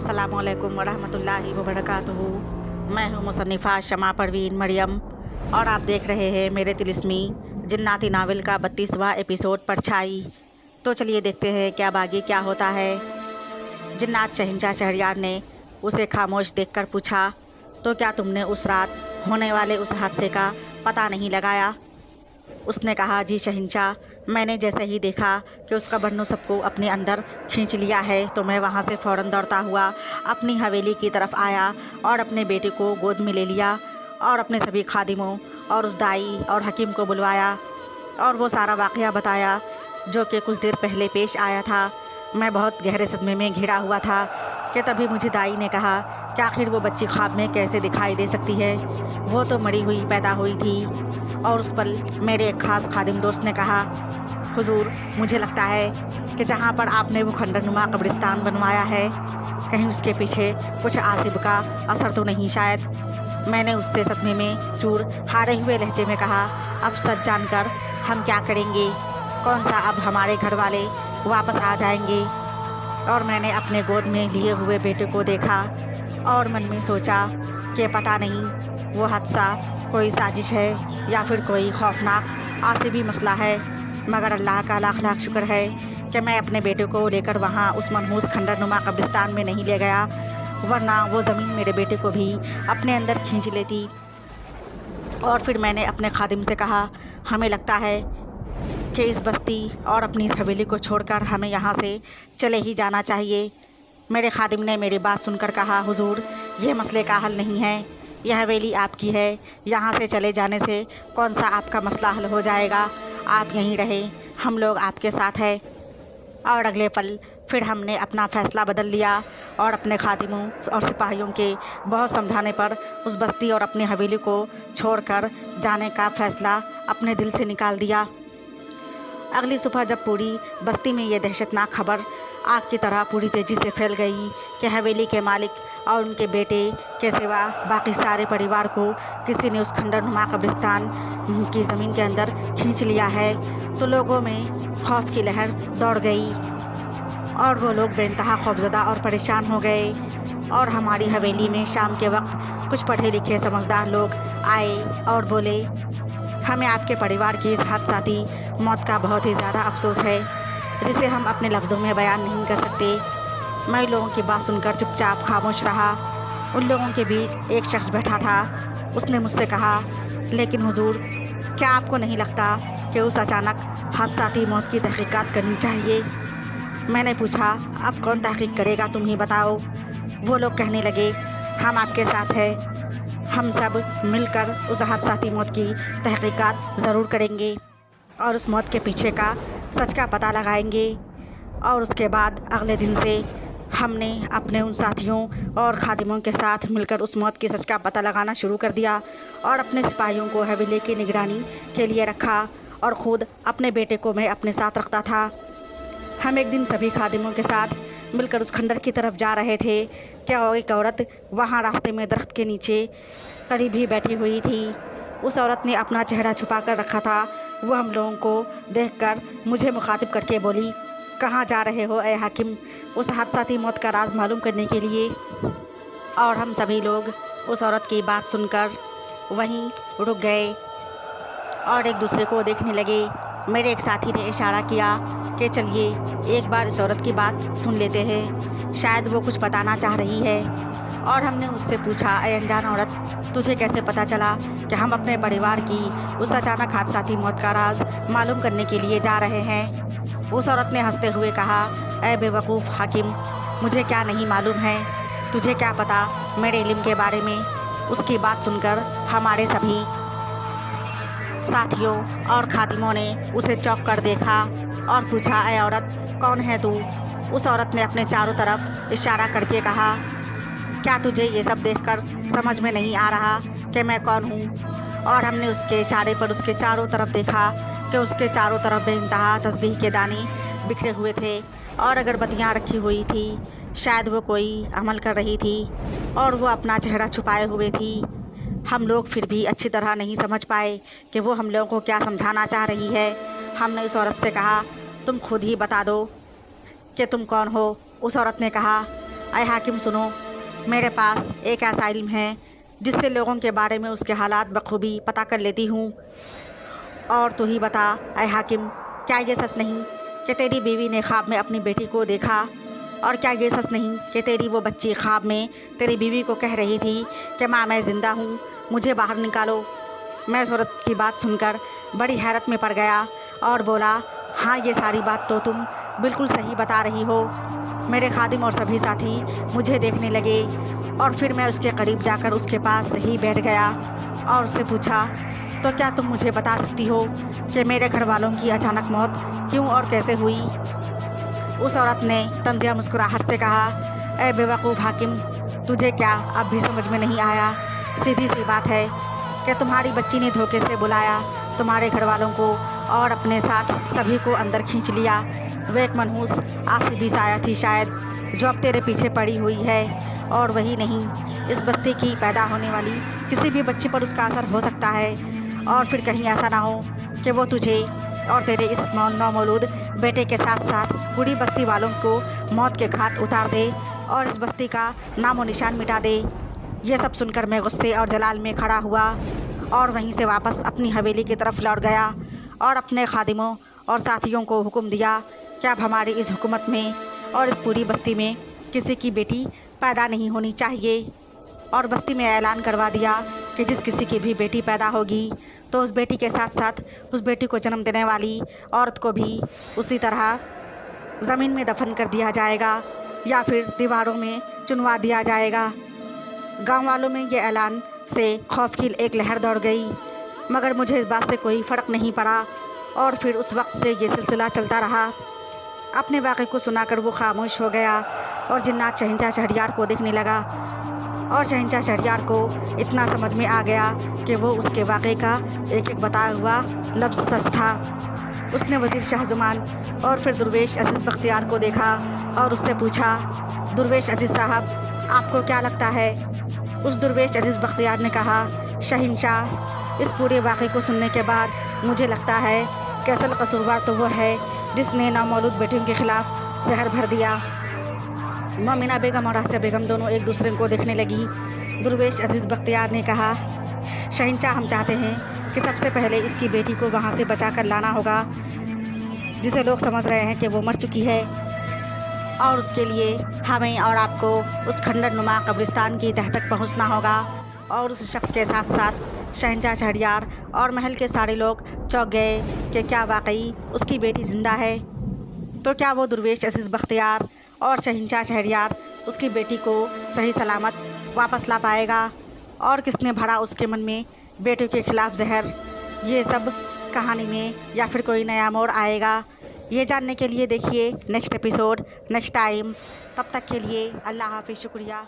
अस्सलामुअलैकुम वरहमतुल्लाहि वबरकातुहू। मैं हूँ मुसन्निफ़ा शमा परवीन मरियम और आप देख रहे हैं मेरे तिलिस्मी जिन्नाती नावल का 32वां एपिसोड परछाई। तो चलिए देखते हैं क्या बागी क्या होता है। जिन्नात शहंशाह शहरयार ने उसे खामोश देखकर पूछा, तो क्या तुमने उस रात होने वाले उस हादसे का पता नहीं लगाया? उसने कहा, जी शहंशाह, मैंने जैसे ही देखा कि उसका बन्नू सबको अपने अंदर खींच लिया है तो मैं वहाँ से फ़ौरन दौड़ता हुआ अपनी हवेली की तरफ आया और अपने बेटे को गोद में ले लिया और अपने सभी खादिमों और उस दाई और हकीम को बुलवाया और वो सारा वाक़या बताया जो कि कुछ देर पहले पेश आया था। मैं बहुत गहरे सदमे में घिरा हुआ था कि तभी मुझे दाई ने कहा कि आखिर वो बच्ची ख्वाब में कैसे दिखाई दे सकती है, वो तो मरी हुई पैदा हुई थी। और उस पल मेरे एक ख़ास खादिम दोस्त ने कहा, हुजूर, मुझे लगता है कि जहाँ पर आपने वो खंडरनुमा कब्रिस्तान बनवाया है कहीं उसके पीछे कुछ आसिब का असर तो नहीं शायद। मैंने उससे सदमे में चूर हारे हुए लहजे में कहा, अब सच जानकर हम क्या करेंगे? कौन सा अब हमारे घर वाले वापस आ जाएंगे? और मैंने अपने गोद में लिए हुए बेटे को देखा और मन में सोचा कि पता नहीं वो हादसा कोई साजिश है या फिर कोई खौफनाक आसिबी मसला है, मगर अल्लाह का लाख लाख शुक्र है कि मैं अपने बेटे को लेकर वहाँ उस मनहूस खंडरनुमा कब्रिस्तान में नहीं ले गया, वरना वो ज़मीन मेरे बेटे को भी अपने अंदर खींच लेती। और फिर मैंने अपने खादिम से कहा, हमें लगता है कि इस बस्ती और अपनी इस हवेली को छोड़कर हमें यहाँ से चले ही जाना चाहिए। मेरे खादिम ने मेरी बात सुनकर कहा, हुजूर, ये मसले का हल नहीं है, यह हवेली आपकी है, यहाँ से चले जाने से कौन सा आपका मसला हल हो जाएगा, आप यहीं रहें, हम लोग आपके साथ हैं। और अगले पल फिर हमने अपना फ़ैसला बदल लिया और अपने खादिमों और सिपाहियों के बहुत समझाने पर उस बस्ती और अपनी हवेली को छोड़कर जाने का फ़ैसला अपने दिल से निकाल दिया। अगली सुबह जब पूरी बस्ती में ये दहशतनाक खबर आग की तरह पूरी तेज़ी से फैल गई कि हवेली के मालिक और उनके बेटे के सिवा बाकी सारे परिवार को किसी ने उस खंडरनुमा कब्रिस्तान की ज़मीन के अंदर खींच लिया है, तो लोगों में खौफ की लहर दौड़ गई और वो लोग बेइंतहा खौफज़दा और परेशान हो गए। और हमारी हवेली में शाम के वक्त कुछ पढ़े लिखे समझदार लोग आए और बोले, हमें आपके परिवार की इस हादसाती मौत का बहुत ही ज़्यादा अफसोस है, जिसे हम अपने लफ्ज़ों में बयान नहीं कर सकते। मैं लोगों की बात सुनकर चुपचाप खामोश रहा। उन लोगों के बीच एक शख्स बैठा था, उसने मुझसे कहा, लेकिन हुजूर, क्या आपको नहीं लगता कि उस अचानक हादसाती मौत की तहकीकात करनी चाहिए? मैंने पूछा, अब कौन तहकीक करेगा, तुम ही बताओ। वो लोग कहने लगे, हम आपके साथ हैं, हम सब मिलकर उस हादसाती मौत की तहकीकात ज़रूर करेंगे और उस मौत के पीछे का सच का पता लगाएंगे। और उसके बाद अगले दिन से हमने अपने उन साथियों और खादिमों के साथ मिलकर उस मौत की सच का पता लगाना शुरू कर दिया और अपने सिपाहियों को हवेली की निगरानी के लिए रखा और ख़ुद अपने बेटे को मैं अपने साथ रखता था। हम एक दिन सभी खादिमों के साथ मिलकर उस खंडर की तरफ जा रहे थे कि एक औरत वहाँ रास्ते में दरख्त के नीचे करीब ही बैठी हुई थी। उस औरत ने अपना चेहरा छुपा कर रखा था। वो हम लोगों को देखकर मुझे मुखातिब करके बोली, कहाँ जा रहे हो ए हाकिम, उस हादसाती मौत का राज मालूम करने के लिए? और हम सभी लोग उस औरत की बात सुनकर वहीं रुक गए और एक दूसरे को देखने लगे। मेरे एक साथी ने इशारा किया कि चलिए एक बार इस औरत की बात सुन लेते हैं, शायद वो कुछ बताना चाह रही है। और हमने उससे पूछा, ए अनजान औरत, तुझे कैसे पता चला कि हम अपने परिवार की उस अचानक हादसाती मौत का राज मालूम करने के लिए जा रहे हैं? उस औरत ने हंसते हुए कहा, ए बेवकूफ़ हाकिम, मुझे क्या नहीं मालूम है, तुझे क्या पता मेरे इल्म के बारे में? उसकी बात सुनकर हमारे सभी साथियों और खादिमों ने उसे चौंक कर देखा और पूछा, ए औरत, कौन है तू? उस औरत ने अपने चारों तरफ इशारा करके कहा, क्या तुझे ये सब देखकर समझ में नहीं आ रहा कि मैं कौन हूँ? और हमने उसके इशारे पर उसके चारों तरफ देखा कि उसके चारों तरफ बेइंतहा तस्बीह के दाने बिखरे हुए थे और अगरबत्तियाँ रखी हुई थी। शायद वो कोई अमल कर रही थी और वो अपना चेहरा छुपाए हुए थी। हम लोग फिर भी अच्छी तरह नहीं समझ पाए कि वो हम लोगों को क्या समझाना चाह रही है। हमने उस औरत से कहा, तुम खुद ही बता दो कि तुम कौन हो। उस औरत ने कहा, ऐ हाकिम सुनो, मेरे पास एक ऐसा इल्म है जिससे लोगों के बारे में उसके हालात बखूबी पता कर लेती हूँ। और तू ही बता ऐ हाकिम, क्या ये सच नहीं कि तेरी बीवी ने ख्वाब में अपनी बेटी को देखा? और क्या ये सच नहीं कि तेरी वो बच्ची ख्वाब में तेरी बीवी को कह रही थी कि माँ मैं ज़िंदा हूँ, मुझे बाहर निकालो? मैं इस औरत की बात सुनकर बड़ी हैरत में पड़ गया और बोला, हाँ ये सारी बात तो तुम बिल्कुल सही बता रही हो। मेरे खादिम और सभी साथी मुझे देखने लगे और फिर मैं उसके करीब जाकर उसके पास ही बैठ गया और उससे पूछा, तो क्या तुम मुझे बता सकती हो कि मेरे घर वालों की अचानक मौत क्यों और कैसे हुई? उस औरत ने तंजिया मुस्कुराहट से कहा, ए बेवकूफ़ हाकिम, तुझे क्या अब भी समझ में नहीं आया? सीधी सी बात है कि तुम्हारी बच्ची ने धोखे से बुलाया तुम्हारे घर वालों को और अपने साथ सभी को अंदर खींच लिया। वो एक मनहूस आसिबी साया थी शायद, जो अब तेरे पीछे पड़ी हुई है। और वही नहीं, इस बस्ती की पैदा होने वाली किसी भी बच्ची पर उसका असर हो सकता है। और फिर कहीं ऐसा ना हो कि वो तुझे और तेरे इस नौमौलूद बेटे के साथ साथ पूरी बस्ती वालों को मौत के घाट उतार दे और इस बस्ती का नामो निशान मिटा दे। ये सब सुनकर मैं गुस्से और जलाल में खड़ा हुआ और वहीं से वापस अपनी हवेली की तरफ लौट गया और अपने खादिमों और साथियों को हुक्म दिया कि अब हमारी इस हुकूमत में और इस पूरी बस्ती में किसी की बेटी पैदा नहीं होनी चाहिए। और बस्ती में ऐलान करवा दिया कि जिस किसी की भी बेटी पैदा होगी तो उस बेटी के साथ साथ उस बेटी को जन्म देने वाली औरत को भी उसी तरह ज़मीन में दफन कर दिया जाएगा या फिर दीवारों में चुनवा दिया जाएगा। गांव वालों में ये ऐलान से खौफ की एक लहर दौड़ गई, मगर मुझे इस बात से कोई फ़र्क नहीं पड़ा। और फिर उस वक्त से ये सिलसिला चलता रहा। अपने वाक़े को सुनाकर वो खामोश हो गया और जिन्नात शहंशाह शहरयार को देखने लगा। और शहंशाह शहरयार को इतना समझ में आ गया कि वो उसके वाक़े का एक एक बताया हुआ लफ्ज़ सच था। उसने वज़ीर शाहज़ुमान और फिर दुर्वेश अज़ीज़ बख्तियार को देखा और उससे पूछा, दुर्वेश अज़ीज़ साहब, आपको क्या लगता है? उस दुर्वेश अज़ीज़ बख्तियार ने कहा, शहंशाह, इस पूरे वाक़े को सुनने के बाद मुझे लगता है कि असल कसूरवार तो वो है जिसने नामौलूद बेटियों के ख़िलाफ़ जहर भर दिया। मोमिना बेगम और आसिया बेगम दोनों एक दूसरे को देखने लगी। दुर्वेश अज़ीज़ बख्तियार ने कहा, शहंशाह, हम चाहते हैं कि सबसे पहले इसकी बेटी को वहाँ से बचा कर लाना होगा जिसे लोग समझ रहे हैं कि वो मर चुकी है। और उसके लिए हमें और आपको उस खंडर नुमा कब्रिस्तान की तह तक पहुँचना होगा। और उस शख्स के साथ साथ शहंशाह शहरयार और महल के सारे लोग चौंक गए कि क्या वाकई उसकी बेटी ज़िंदा है? तो क्या वो दुर्वेश अज़ीज़ बख्तियार और शहंशाह शहरयार उसकी बेटी को सही सलामत वापस ला पाएगा? और किसने भरा उसके मन में बेटियों के ख़िलाफ़ जहर? ये सब कहानी में या फिर कोई नया मोड़ आएगा? ये जानने के लिए देखिए नेक्स्ट एपिसोड नेक्स्ट टाइम। तब तक के लिए अल्लाह हाफ़िज़, शुक्रिया।